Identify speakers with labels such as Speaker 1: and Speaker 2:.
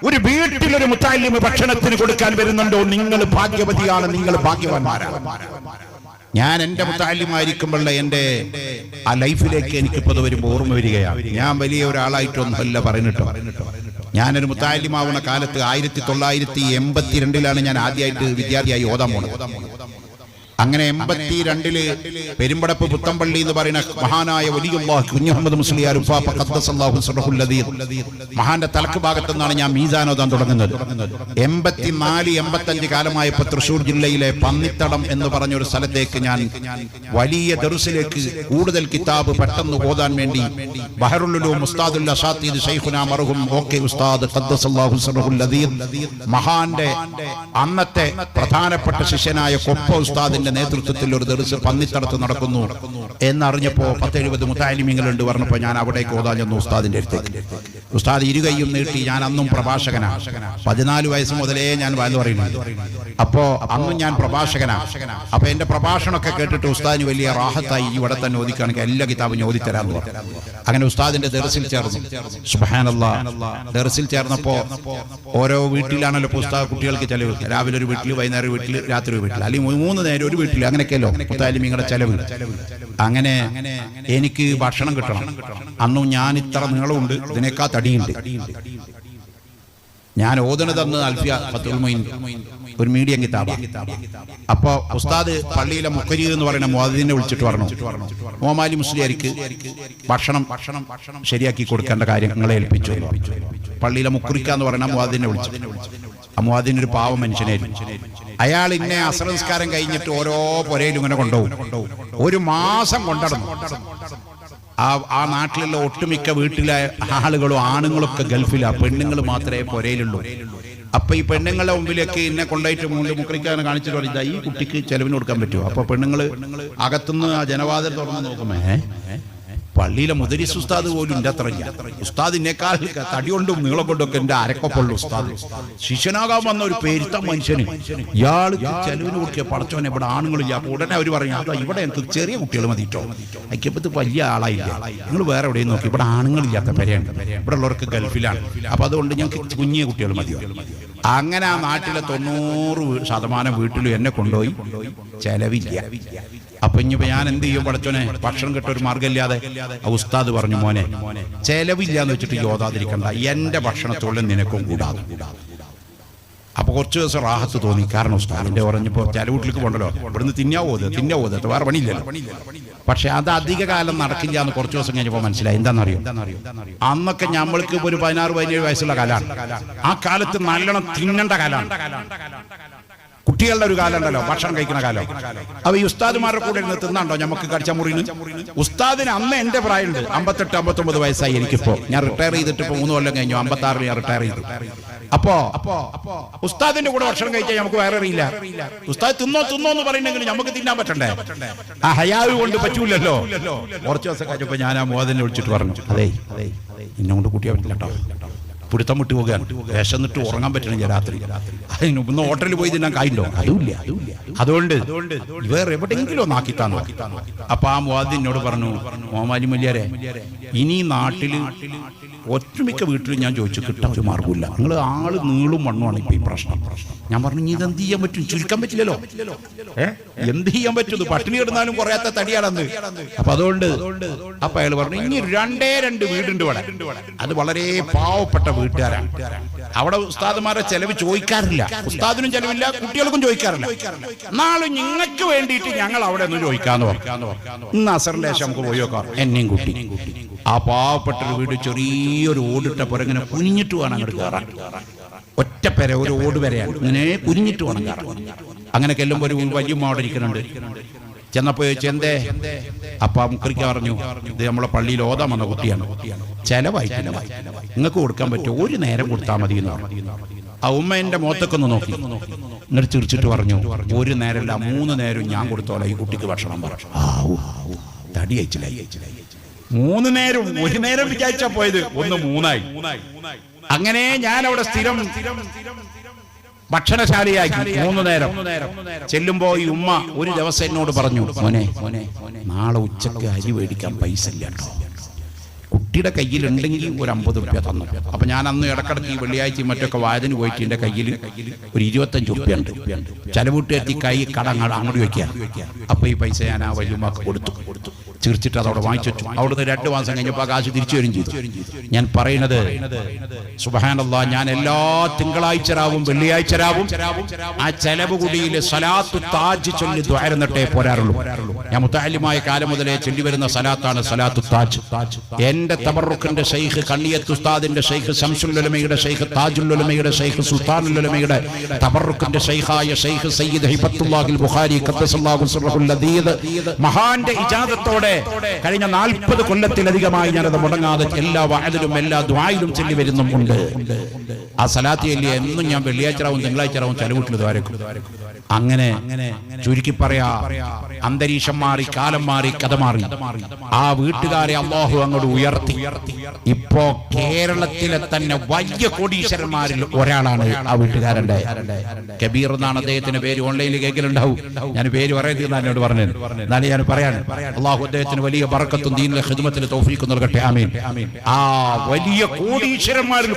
Speaker 1: ഒരു വീട്ടിലൊരു മുത്തഅല്ലിം ഭക്ഷണത്തിന് കൊടുക്കാൻ വരുന്നുണ്ടോ? നിങ്ങൾ ഭാഗ്യവതിയാണ്, നിങ്ങൾ ഭാഗ്യവാന്മാരാണ്. ഞാൻ എന്റെ മുത്തഅല്ലിമായിരിക്കുമ്പോഴുള്ള എന്റെ ആ ലൈഫിലേക്ക് എനിക്കിപ്പോൾ വരുമ്പോൾ ഓർമ്മ വരികയാണ്. ഞാൻ വലിയ ഒരാളായിട്ടൊന്നുമല്ല പറഞ്ഞിട്ടോ. ഞാനൊരു മുത്തഅല്ലിമാവുന്ന കാലത്ത് 1982 ഞാൻ ആദ്യമായിട്ട് വിദ്യാർത്ഥിയായി ഓതാൻ പോണത്. അങ്ങനെ 82 പെരുമ്പടപ്പ് പുത്തമ്പള്ളി എന്ന് പറയുന്ന മഹാനായ വലിയുല്ലാഹ് കുഞ്ഞു മുഹമ്മദ് മുസ്ലിയാർ ഉപ്പാപ്പ ഖദ്ദസല്ലാഹു സിർറഹുൽ ലദീർ മഹാന്റെ തലക്ക് ഭാഗത്തു നിന്നാണ് ഞാൻ മീസാൻ ഓതാൻ തുടങ്ങുന്നത്. 84-85 കാലമായപ്പോൾ തൃശ്ശൂർ ജില്ലയിലെ പന്നിത്തടം എന്ന് പറഞ്ഞൊരു സ്ഥലത്തേക്ക് ഞാൻ വലിയ ദർസിലേക്ക് കൂടുതൽ കിതാബ് പെട്ടെന്ന് ഓതാൻ വേണ്ടി ബഹറുൽ ഉലൂം ഉസ്താദുൽ അസാത്തീദ് ശൈഖുനാ മർഹൂം ഓക്കെ ഉസ്താദ് ഖദ്ദസല്ലാഹു സിർറഹുൽ ലദീർ മഹാന്റെ അന്നത്തെ പ്രധാനപ്പെട്ട ശിഷ്യനായ കൊപ്പ ഉസ്താദിന്റെ നേതൃത്വത്തിൽ ഒരു ദർസ് പന്നിത്തടത്ത് നടക്കുന്നു എന്നറിഞ്ഞപ്പോ 10-70 മുത്തഅല്ലിമീങ്ങളുണ്ട് പറഞ്ഞപ്പോ ഞാൻ അവിടേക്ക് ഓതാൻ ചെന്നു ഉസ്താദിന്റെ അടുത്തേക്ക്. ഉസ്താദ് ഇരുകൈയും നീട്ടി. ഞാൻ അന്നും പ്രഭാഷകനാണ്. 14 വയസ്സ് മുതലേ ഞാൻ വാല് പറയുന്നുണ്ട്. അപ്പോ അന്നും ഞാൻ പ്രഭാഷകനാണ്. അപ്പൊ എന്റെ പ്രഭാഷണമൊക്കെ കേട്ടിട്ട് ഉസ്താദിന് വലിയ റാഹത്തായി. ഇവിടെ തന്നെ ഓദിക്കുകയാണെങ്കിൽ എല്ലാ കിതാബും ഓദിത്തരാന്ന് പറഞ്ഞു. അങ്ങനെ ഉസ്താദിന്റെ ദർസിൽ ചേർന്നു. സുബ്ഹാനല്ലാഹ്. ദർസിൽ ചേർന്നപ്പോ ഓരോ വീട്ടിലാണല്ലോ പുസ്തക കുട്ടികൾക്ക് ചെലവ്. രാവിലെ ഒരു വീട്ടിൽ, വൈകുന്നേരം ഒരു വീട്ടിൽ, രാത്രി ഒരു വീട്ടിൽ, അല്ലെങ്കിൽ 3 നേരം ഒരു വീട്ടിൽ, അങ്ങനെയൊക്കെയല്ലോ മുത്തഅല്ലിമീങ്ങളുടെ ചെലവ്. അങ്ങനെ എനിക്ക് ഭക്ഷണം കിട്ടണം. അന്നും ഞാൻ ഇത്ര നീളമുണ്ട്, ഇതിനേക്കാൾ തടിയുണ്ട്. ഞാൻ ഓതണതെന്ന് അൽഫിയ ഫത്തുൽ മുഈൻ ഒരു മീഡിയം കിതാബാണ്. അപ്പൊ ഉസ്താദ് പള്ളിയിലെ മുഖരി എന്ന് പറയുന്ന മുഅദ്ദിനെ വിളിച്ചിട്ട് പറഞ്ഞു, മോമാലി മുസ്ലിയാർക്ക് ഭക്ഷണം ശരിയാക്കി കൊടുക്കേണ്ട കാര്യങ്ങളെ ഏൽപ്പിച്ചു. പള്ളിയിലെ മുഖരിക്ക എന്ന് പറയുന്ന മുഅദ്ദിനെ വിളിച്ചു. ആ മുഅദ്ദിൻ ഒരു പാവ മനുഷ്യനായിരുന്നു. അയാൾ ഇന്നെ അസ്ർ നിസ്കാരം കഴിഞ്ഞിട്ട് ഓരോ പുരയിലും ഇങ്ങനെ കൊണ്ടുപോകും. 1 മാസം കൊണ്ടടന്നു. ആ നാട്ടിലുള്ള ഒട്ടുമിക്ക വീട്ടിലെ ആളുകളും ആണുങ്ങളൊക്കെ ഗൾഫിലാണ്, പെണ്ണുങ്ങൾ മാത്രമേ പുരയിലുള്ളൂ. അപ്പൊ ഈ പെണ്ണുങ്ങളുടെ മുമ്പിലേക്ക് എന്നെ കൊണ്ടുപോയിട്ട് മുഖ്രിക്കാരനെ കാണിച്ചിട്ട് പറയും, ഈ കുട്ടിക്ക് ചെലവിന് കൊടുക്കാൻ പറ്റുമോ? അപ്പൊ പെണ്ണുങ്ങൾ അകത്തുനിന്ന് ആ ജനവാതിൽ തുറന്ന് നോക്കുമേ, പള്ളിയിലെ മുദരിസ് ഉസ്താദ് പോലും എൻ്റെ അത്ര ഇല്ല. ഉസ്താദിനേക്കാൾ തടി കൊണ്ടും നീളം കൊണ്ടൊക്കെ എൻ്റെ അരക്കൊപ്പുള്ള ഉസ്താദ്. ശിഷ്യനാകാൻ വന്ന ഒരു പേരുത്ത മനുഷ്യന് ഇയാൾ ചെലവിന് കൊടുക്കുക. പടച്ചോനെ ഇവിടെ ആണുങ്ങളില്ല. അപ്പൊ ഉടനെ അവർ പറയും, അതാ ഇവിടെ എനിക്ക് ചെറിയ കുട്ടികൾ മതിട്ടോ, ഐക്യപ്പത്ത് വലിയ ആളായില്ല, നിങ്ങൾ വേറെ എവിടെയും നോക്കി, ഇവിടെ ആണുങ്ങളില്ലാത്ത പെരയാണ്, ഇവിടെ ഉള്ളവർക്ക് ഗൾഫിലാണ്, അപ്പൊ അതുകൊണ്ട് ഞങ്ങൾക്ക് കുഞ്ഞിയ കുട്ടികൾ മതിയോ. അങ്ങനെ ആ നാട്ടിലെ 90% വീട്ടിലും എന്നെ കൊണ്ടുപോയി. ചെലവില്ല. അപ്പൊ ഇനിയിപ്പോ ഞാൻ എന്ത് ചെയ്യും? പടച്ചോനെ ഭക്ഷണം കിട്ട ഒരു മാർഗ്ഗമില്ലാതെ ഉസ്താദ് പറഞ്ഞു, മോനെ ചെലവില്ല എന്ന് വെച്ചിട്ട് യോതാതിരിക്കണ്ട, എന്റെ ഭക്ഷണത്തോളം നിനക്കും കൂടാതെ. അപ്പൊ കുറച്ച് ദിവസം റാഹത്ത് തോന്നി. കാരണം ഉസ്താദിന്റെ പറഞ്ഞപ്പോ ചില വീട്ടിലേക്ക് പോകണ്ടല്ലോ, ഇവിടുന്ന് തിന്നാവോ വേറെ പണിയില്ലല്ലോ. പക്ഷെ അത് അധിക കാലം നടക്കില്ല എന്ന് കുറച്ച് ദിവസം കഴിഞ്ഞപ്പോ മനസ്സിലായി. എന്താണെന്നറിയോ? അന്നൊക്കെ നമ്മൾക്ക് ഒരു 16-17 വയസ്സുള്ള കാലമാണ്. ആ കാലത്ത് നല്ലോണം തിന്നേണ്ട കാലമാണ്. കുട്ടികളുടെ ഒരു കാലം ഉണ്ടല്ലോ, ഭക്ഷണം കഴിക്കുന്ന കാലം. അപ്പൊ ഈ ഉസ്താദുമാരുടെ കൂടെ ഇരുന്ന് തിന്നാണ്ടോ നമുക്ക് കടിച്ച മുറിന്? ഉസ്താദിന് അന്ന് എന്റെ പ്രായമുണ്ട്, 58-59 വയസ്സായി എനിക്കിപ്പോ. ഞാൻ റിട്ടയർ ചെയ്തിട്ട് ഇപ്പൊ 3 കൊല്ലം കഴിഞ്ഞു. 56 ഞാൻ റിട്ടയർ ചെയ്തു. അപ്പോ ഉസ്താദിന്റെ കൂടെ ഭക്ഷണം കഴിച്ചാൽ നമുക്ക് വേറെ അറിയില്ല. ഉസ്താദ് തിന്നോ എന്ന് പറയുന്നെങ്കിൽ നമുക്ക് തിന്നാൻ പറ്റണ്ടേ? ആ ഹയാവ് കൊണ്ട് പറ്റൂലല്ലോ. കുറച്ച് ദിവസം കഴിഞ്ഞപ്പോ ഞാൻ ആ മുഅദ്ദിനെ വിളിച്ചിട്ട് പറഞ്ഞു, അതെ എന്നെ കൊണ്ട് കൂട്ടിയാൻ പറ്റില്ല കേട്ടോ, പിടുത്തം വിട്ടു പോകാൻ, വിശന്നിട്ട് ഉറങ്ങാൻ പറ്റണില്ല രാത്രി. അതിന് ഹോട്ടലിൽ പോയി തിന്നാൻ കായില്ലോ, അതുമില്ല. അതുകൊണ്ട് വേറെ എവിടെയെങ്കിലും ഒന്ന് ആക്കിത്താൻ നോക്കി. അപ്പൊ ആ മുഅദ്ദിനോട് പറഞ്ഞു, മോമാലി മുല്യാരെ, ഇനി നാട്ടില് ഒട്ടുമിക്ക വീട്ടിൽ ഞാൻ ചോദിച്ചു, കിട്ടാൻ ഒരു മാർഗമില്ല, നിങ്ങൾ ആള് നീളും മണ്ണുമാണ് ഇപ്പൊ ഈ പ്രശ്നം. ഞാൻ പറഞ്ഞു, ഇനി ഇതെന്ത് ചെയ്യാൻ പറ്റും? ചുരുക്കാൻ പറ്റില്ലല്ലോ. എന്ത് ചെയ്യാൻ പറ്റും? പട്ടിണി കിടന്നാലും കുറയാത്ത തടിയാണെന്ന്. അപ്പൊ അതുകൊണ്ട് അപ്പൊ അയാൾ പറഞ്ഞു, ഇനി 2 വീടുണ്ട് ഇവിടെ, അത് വളരെ പാവപ്പെട്ട വീട്ടുകാരാണ്. അവിടെ ഉസ്താദുമാരെ ചെലവ് ചോദിക്കാറില്ല, ഉസ്താദിനും ചെലവില്ല, കുട്ടികൾക്കും ചോദിക്കാറില്ല. നാളെ നിങ്ങൾക്ക് വേണ്ടിയിട്ട് ഞങ്ങൾ അവിടെ ഒന്ന് ചോദിക്കാന്ന് പറഞ്ഞു. ഇന്ന് അസറിന്റെ ശേഷം നമുക്ക് പോയി നോക്കാം. എന്നെയും കൂട്ടി ആ പാവപ്പെട്ടൊരു വീട്, ചെറിയൊരു ഓടിട്ട പുര, ഇങ്ങനെ കുനിഞ്ഞിട്ട് വേണം അങ്ങോട്ട് കയറാൻ. ഒറ്റപ്പെര, ഒരു ഓട് വരെയാണ്, ഇങ്ങനെ കുനിഞ്ഞിട്ട് വേണം കയറാൻ. അങ്ങനെ ചെല്ലുമ്പോൾ ഒരു വലിയ അവിടെ ഇരിക്കുന്നുണ്ട്. ചെന്നപ്പോ ചെന്തേ അപ്പ മുക്കരിക്ക പറഞ്ഞു, ഇത് നമ്മളെ പള്ളിയിൽ ഓതാൻ വന്ന കുട്ടിയാണ്, ചെലവായിട്ടില്ല, നിങ്ങൾക്ക് കൊടുക്കാൻ പറ്റുമോ? 1 നേരം കൊടുത്താൽ മതി എന്ന് പറഞ്ഞു. ആ ഉമ്മ എന്റെ മുഖത്തൊക്കെ ഒന്ന് നോക്കി, എന്നിട്ട് ചിരിച്ചിട്ട് പറഞ്ഞു, 1 നേരമല്ല 3 നേരം ഞാൻ കൊടുത്തോളാം ഈ കുട്ടിക്ക് ഭക്ഷണം പറഞ്ഞു. തടി അയച്ചില്ല. 3 നേരം, 1 നേരം വിചാരിച്ചാ പോയത്, 1 3ആയി. അങ്ങനെ ഞാൻ അവിടെ സ്ഥിരം ഭക്ഷണശാലയാക്കി 3 നേരം ചെല്ലുമ്പോ ഈ ഉമ്മ ഒരു ദിവസം എന്നോട് പറഞ്ഞു, മോനെ നാളെ ഉച്ചക്ക് അരി മേടിക്കാൻ പൈസ ഇല്ല കേട്ടോ, കുട്ടിയുടെ കയ്യിലുണ്ടെങ്കിൽ ഒരു 50 രൂപ തന്നു. അപ്പൊ ഞാൻ അന്ന് ഇടക്കിടക്ക് ഈ വെള്ളിയാഴ്ച മറ്റൊക്കെ വായതിന് പോയിട്ട് എൻ്റെ കയ്യിൽ ഒരു 25 രൂപ ഉണ്ട്. ചെലവൂട്ടി കൈ കടങ്ങൾ അങ്ങോട്ട് വയ്ക്കുക. അപ്പൊ ഈ പൈസ ഞാൻ ആ വല്യമ്മക്ക് കൊടുത്തു. ചിരിച്ചിട്ട് അതവിടെ വാങ്ങിച്ചു. അവിടുന്ന് 2 മാസം കഴിഞ്ഞപ്പോൾ കാശ് തിരിച്ചു വരും ചെയ്തു. ഞാൻ പറയുന്നത് സുബ്ഹാനല്ലാഹ്, ഞാൻ എല്ലാ തിങ്കളാഴ്ച രാവും വെള്ളിയാഴ്ച രാവും ആ ചെലവ് കുടിയിൽ സലാത്തു താജ് ചൊല്ലി ദ്വാരന്നിട്ടേ പോരാറുള്ളൂ. ഞാൻ മുത്തഅല്ലിമായ കാലം മുതലേ ചൊല്ലി വരുന്ന സലാത്താണ് സലാത്തു താജ്. എന്റെ തബറുക്കിന്റെ ഷെയ്ഖ് കണ്ണിയത്ത് ഉസ്താദിന്റെ ഷെയ്ഖ് ശംസുൽ ഉലമയുടെ ഷെയ്ഖ് താജുൽ ഉലമയുടെ ഷെയ്ഖ് സുൽത്താനുൽ ഉലമയുടെ തബറുക്കിന്റെ ഷെയ്ഖായ ഷെയ്ഖ് സയ്യിദ് ഹിബത്തുല്ലാഹിൽ ബുഖാരി ഖദ്ദസല്ലാഹു സിർറഹുൽ ലദീദ് മഹാന്റെ ഇജാദത്തോടെ കഴിഞ്ഞ 40 കൊല്ലത്തിലധികമായി ഞാനത് മുടങ്ങാതെ എല്ലാ വഅദിലും എല്ലാ ദുആയിലും ചൊല്ലി വരുന്നുമുണ്ട്. ആ സലാത്ത് ചൊല്ലിയ എന്നും ഞാൻ വെള്ളിയാഴ്ച രാവും തിങ്കളാഴ്ച രാവും ചെലവൂട്ടിൽ ദ്വാരക്കും. അങ്ങനെ ചുരുക്കി പറയാ, അന്തരീക്ഷം മാറി, കാലം മാറി, കഥ മാറി. ആ വീട്ടുകാരെ അല്ലാഹു അങ്ങോട്ട് ഉയർത്തി. ഇപ്പോ കേരളത്തിലെ തന്നെ വലിയ കോടീശ്വരന്മാരിൽ ഒരാളാണ് ആ വീട്ടുകാരന്റെ. കബീർ എന്നാണ് അദ്ദേഹത്തിന്റെ പേര്. ഓൺലൈനിൽ കേൾക്കലുണ്ടാവും. ഞാൻ പേര് പറയുന്നത് എന്നോട് പറഞ്ഞത്. എന്നാലും ഞാൻ പറയാണ്, അല്ലാഹു അദ്ദേഹത്തിന് വലിയ ബറക്കത്തും ദീനിലെ ഖിദ്മത്തിന് തൗഫീഖും നൽകട്ടെ. ആമീൻ. ആ വലിയ കോടീശ്വരന്മാരിൽ